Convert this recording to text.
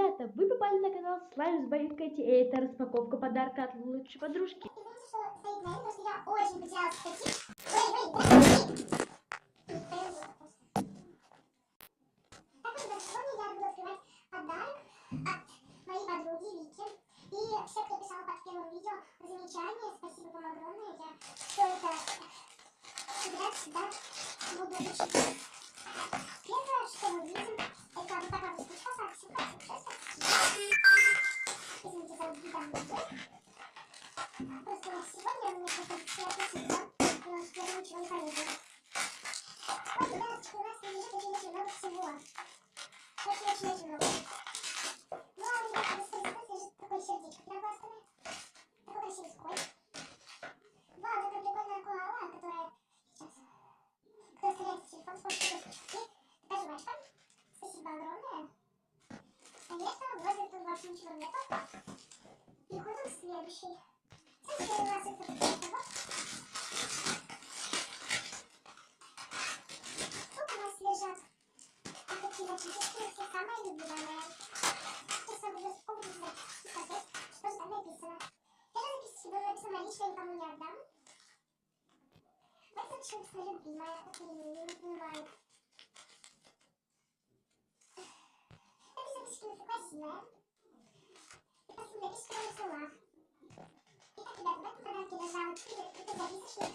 ребята, вы попали на канал с By Katy, и это распаковка подарка от лучшей подружки. Извините, что стоит на это, потому что я очень потерялась в статье. Так вот, сегодня я буду открывать подарок от моей подруги Вики. И все, кто писал под первым видео замечания, спасибо вам огромное. Я все это всегда буду учить. Первое, что мы видим, это вот такая вот штучка. Так, все хорошо, сейчас. Извините за видом. Просто сегодня у меня просто все отлично, потому что я ничего не полезу. Вот, ребяточки, у нас лежит очень много всего. Очень много. Ну, а ребята, быстрее лежит такое сердечко пироглазное. Такой красивый скотч. Вау, такая прикольная коала, которая сейчас... Кто стреляет в телефон, смотрит. И такая жвачка. Спасибо огромное. Конечно, возле тут вообще ничего нету. Переходим к следующей. Следующая у нас это того. Тут у нас лежат такие записочки, все самые любимые. Сейчас я буду смотреть, что же там написано. Эта записочка была написана лично, я никому не отдам. Вот записочка написана любимая, это не понимаю. Эта записочка красивая. И последняя записочка написала. Итак, ребята, в этом подарке лежала вот эта записочка.